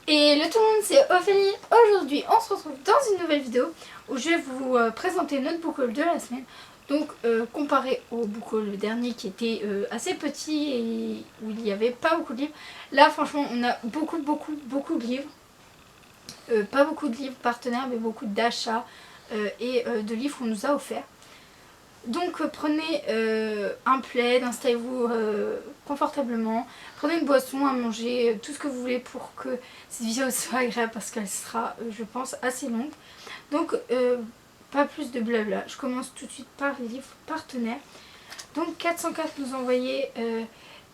Et le tout le monde, c'est Ophélie. Aujourd'hui, on se retrouve dans une nouvelle vidéo où je vais vous présenter notre book haul de la semaine. Donc, comparé au book haul dernier qui était assez petit et où il n'y avait pas beaucoup de livres, là, franchement, on a beaucoup de livres. Pas beaucoup de livres partenaires, mais beaucoup d'achats et de livres qu'on nous a offerts. Donc prenez un plaid, installez-vous confortablement, prenez une boisson à manger, tout ce que vous voulez pour que cette vidéo soit agréable parce qu'elle sera, je pense, assez longue. Donc pas plus de blabla, je commence tout de suite par les livres partenaires. Donc 404 nous a envoyé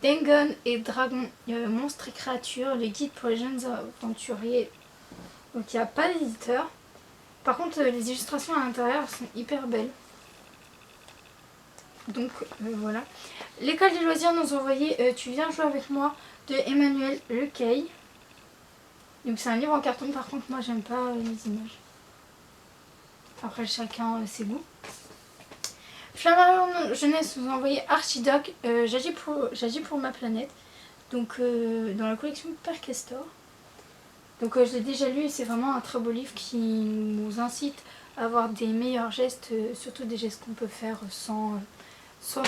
Dangon et Dragon, Monstres et Créatures, les guides pour les jeunes aventuriers. Donc il n'y a pas d'éditeur. Par contre les illustrations à l'intérieur sont hyper belles. Donc voilà. L'école des loisirs nous a envoyé Tu viens jouer avec moi de Emmanuel Lecaille. Donc c'est un livre en carton, par contre moi j'aime pas les images. Après chacun ses goûts. Flammarion Jeunesse nous a envoyé Archidog, j'agis pour ma planète. Donc dans la collection Père Castor. Donc je l'ai déjà lu et c'est vraiment un très beau livre qui nous incite à avoir des meilleurs gestes, surtout des gestes qu'on peut faire sans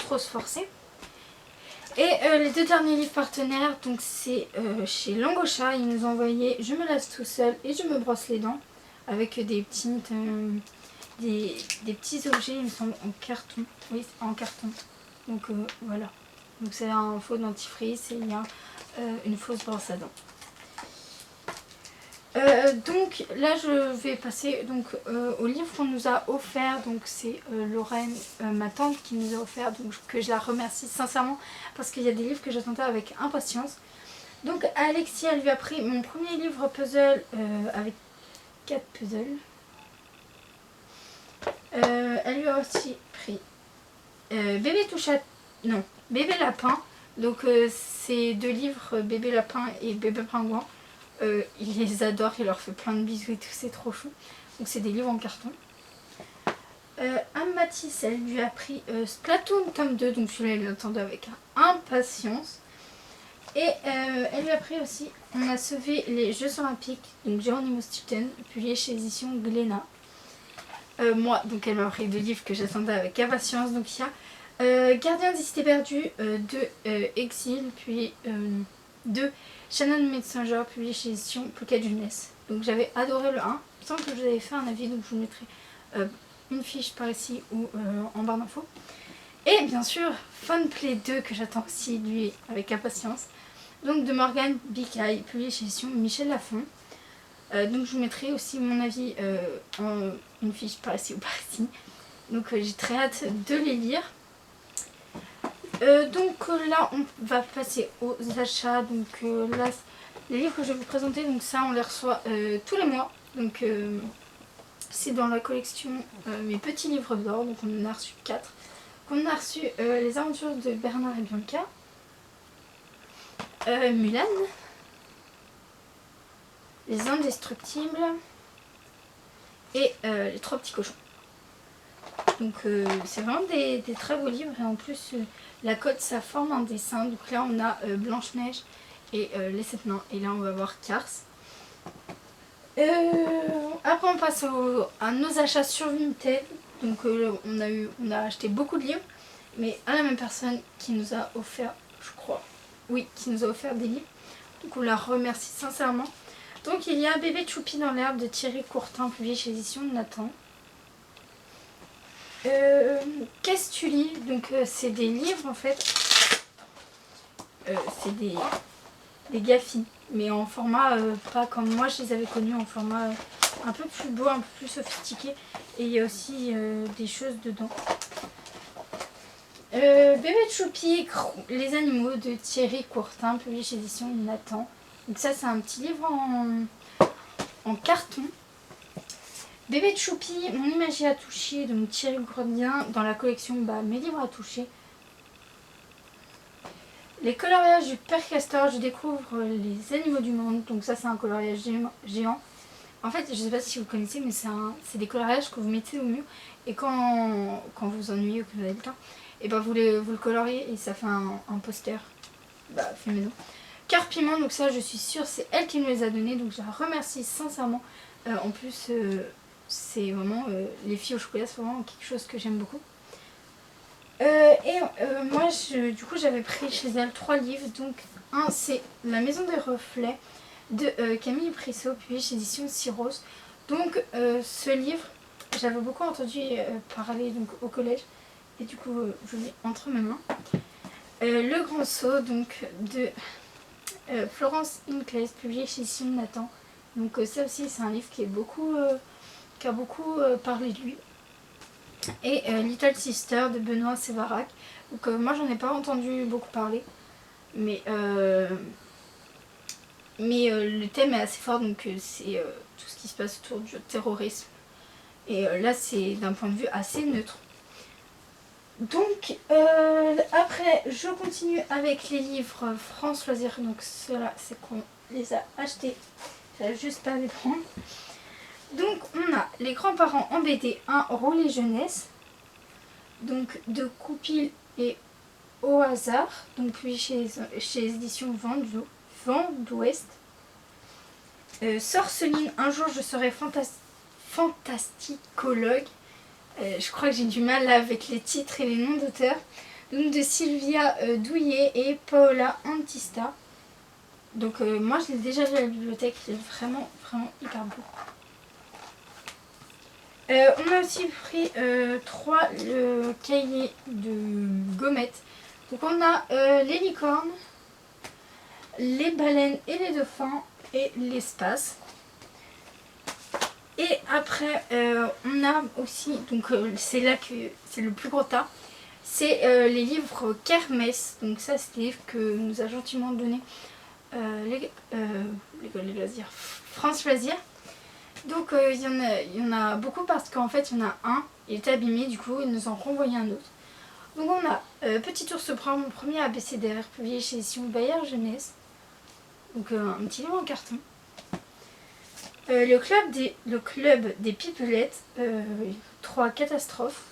trop se forcer. Et les deux derniers livres partenaires, donc c'est chez Langocha, ils nous ont envoyé Je me lave tout seul et je me brosse les dents avec des petits objets, il me semble, en carton. Oui, en carton. Donc voilà. Donc c'est un faux dentifrice et il y a une fausse brosse à dents. Donc là je vais passer donc, au livre qu'on nous a offert. Donc c'est Lorraine, ma tante, qui nous a offert, donc que je la remercie sincèrement parce qu'il y a des livres que j'attendais avec impatience. Donc Alexis, elle lui a pris mon premier livre puzzle avec 4 puzzles. Elle lui a aussi pris Bébé Lapin. Donc c'est deux livres, Bébé Lapin et Bébé Pingouin. Il les adore, il leur fait plein de bisous et tout, c'est trop chou. Donc c'est des livres en carton. Anne Matisse, elle lui a pris Splatoon tome 2, donc celui-là il l'attendait avec impatience. Et elle lui a pris aussi On a sauvé les Jeux Olympiques, donc Geronimo Stilton, publié chez édition Glénat. Moi, donc elle m'a pris deux livres que j'attendais avec impatience. Donc il y a Gardien des cités perdues de Exil, puis de Shannon Metzinger, publié chez édition Pocket Jeunesse. Donc j'avais adoré le 1. Il me semble que je vous avais fait un avis, donc je vous mettrai une fiche par ici ou en barre d'infos. Et bien sûr, Funplay 2 que j'attends aussi lui avec impatience. Donc de Morgane Bicaille, publié chez édition Michel Lafon. Donc je vous mettrai aussi mon avis en une fiche par ici ou par ici. Donc j'ai très hâte de les lire. Donc là on va passer aux achats. Donc là les livres que je vais vous présenter, donc ça on les reçoit tous les mois. Donc c'est dans la collection Mes petits livres d'or. Donc on en a reçu 4. On a reçu Les aventures de Bernard et Bianca, Mulan, Les Indestructibles et Les Trois petits cochons. Donc c'est vraiment des très beaux livres et en plus la cote ça forme un dessin. Donc là on a Blanche-Neige et Les Sept Nains et là on va voir Cars. Après on passe à nos achats sur Vinted. Donc on a acheté beaucoup de livres mais à la même personne qui nous a offert, je crois, oui, qui nous a offert des livres. Donc on la remercie sincèrement. Donc il y a Bébé Choupi dans l'herbe de Thierry Courtin, publié chez édition Nathan. Qu'est-ce que tu lis? Donc c'est des livres en fait, c'est des gaffis, mais en format pas comme moi je les avais connus, en format un peu plus beau, un peu plus sophistiqué, et il y a aussi des choses dedans. Bébé Choupi, les animaux de Thierry Courtin, publié chez édition Nathan. Donc ça c'est un petit livre en carton. Bébé Choupi, Mon imagier à toucher, de Thierry Courtin, dans la collection Mes livres à toucher. Les coloriages du Père Castor, je découvre les animaux du monde. Donc ça c'est un coloriage géant. En fait, je sais pas si vous connaissez, mais c'est des coloriages que vous mettez au mur. Et quand vous ennuyez ou que vous avez le temps, et ben vous le coloriez et ça fait un poster fait maison. Cœur piment, donc ça je suis sûre c'est elle qui nous les a donnés, donc je la remercie sincèrement. En plus c'est vraiment, les filles au chocolat c'est vraiment quelque chose que j'aime beaucoup. Moi du coup j'avais pris chez elle 3 livres, donc un c'est La Maison des Reflets de Camille Prissot, puis chez édition Cyrose. Donc ce livre j'avais beaucoup entendu parler donc, au collège, et du coup je l'ai entre mes mains. Le Grand Saut donc de Florence Inclès, publié chez Sim Nathan. Donc ça aussi c'est un livre qui a beaucoup parlé de lui. Et Little Sister de Benoît Séverac. Donc moi j'en ai pas entendu beaucoup parler, mais le thème est assez fort, donc c'est tout ce qui se passe autour du terrorisme. Et là c'est d'un point de vue assez neutre. Donc après je continue avec les livres France Loisirs, donc ceux-là c'est qu'on les a achetés, j'avais juste pas à les prendre. Donc on a Les Grands-Parents en BD 1 Roulé Jeunesse, donc de Coupil et Au Hasard, donc puis chez éditions Vent d'Ouest. Sorceline, un jour je serai fantasticologue. Je crois que j'ai du mal là avec les titres et les noms d'auteurs. Donc de Sylvia Douillet et Paola Antista. Donc moi je l'ai déjà lu à la bibliothèque, il est vraiment hyper beau. On a aussi pris 3 cahiers de gommettes. Donc on a les licornes, les baleines et les dauphins et l'espace. Et après on a aussi, donc c'est là que c'est le plus gros tas, c'est les livres Kermesse. Donc ça c'est des livres que nous a gentiment donné les loisirs, France Loisirs. Donc il y en a beaucoup parce qu'en fait il y en a un, il est abîmé, du coup ils nous en renvoyaient un autre. Donc on a Petit ours brun, mon premier abécédaire, publié chez édition Bayard Jeunesse. Donc un petit livre en carton. Le club des pipelettes, 3 catastrophes.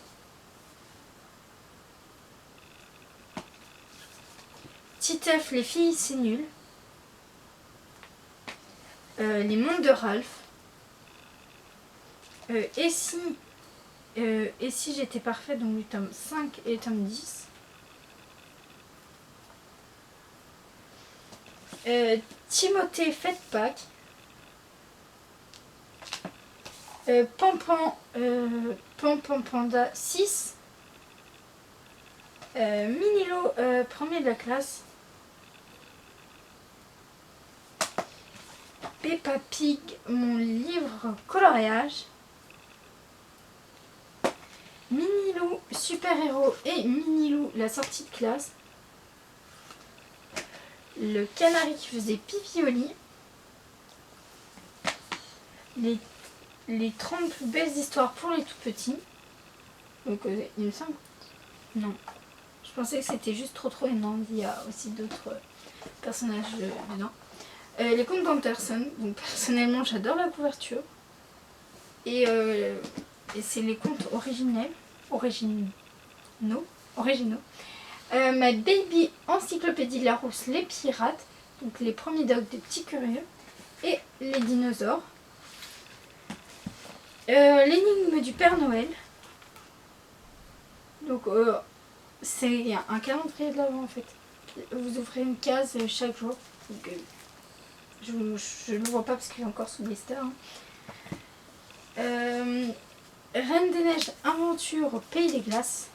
Titeuf, les filles c'est nul. Les mondes de Ralph. Et si j'étais parfaite, donc le tome 5 et le tome 10. Timothée Fête Pâques. Pampan Panda 6. Minilo, premier de la classe. Peppa Pig, mon livre coloriage. Minilou, super-héros et Minilou, la sortie de classe. Le canari qui faisait pipi au lit. Les 30 plus belles histoires pour les tout petits. Donc il me semble. Non. Je pensais que c'était juste trop et non, il y a aussi d'autres personnages dedans. Les contes d'Anderson. Donc personnellement j'adore la couverture. Et c'est les contes originaux. My Baby Encyclopédie Larousse, les pirates, donc les premiers dogs des petits curieux, et les dinosaures. L'énigme du Père Noël. Donc c'est un calendrier de l'Avent en fait. Vous ouvrez une case chaque jour. Donc, je ne le vois pas parce qu'il est encore sous blister. Reine des Neiges, aventure au Pays des Glaces.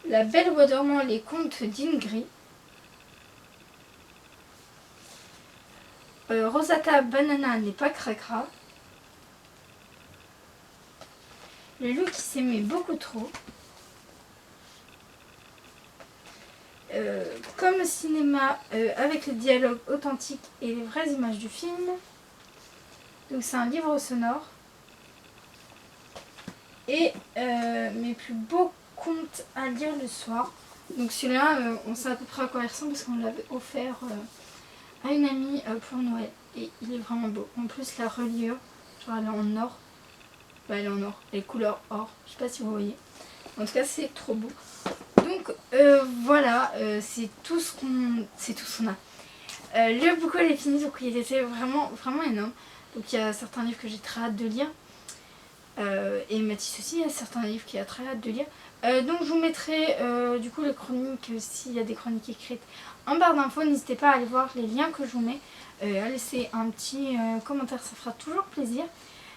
La Belle au Bois dormant, les contes d'Ingrid. Rosata Banana n'est pas cracra. Le loup qui s'aimait beaucoup trop. Comme cinéma, avec le dialogue authentique et les vraies images du film. Donc c'est un livre sonore. Et mes plus beaux contes à lire le soir. Donc celui-là, on sait à peu près à quoi il ressemble parce qu'on l'avait offert à une amie pour Noël. Et il est vraiment beau. En plus la reliure, genre elle est en or. Bah elle est en or, les couleurs or. Je sais pas si vous voyez. En tout cas c'est trop beau. Donc Donc voilà, c'est tout ce qu'on a. Le book haul est fini, donc il était vraiment énorme. Donc il y a certains livres que j'ai très hâte de lire. Et Mathis aussi, il y a certains livres qu'il a très hâte de lire. Donc je vous mettrai du coup les chroniques, s'il y a des chroniques écrites, en barre d'infos. N'hésitez pas à aller voir les liens que je vous mets, à laisser un petit commentaire, ça fera toujours plaisir.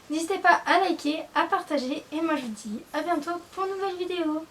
N'hésitez pas à liker, à partager, et moi je vous dis à bientôt pour une nouvelle vidéo.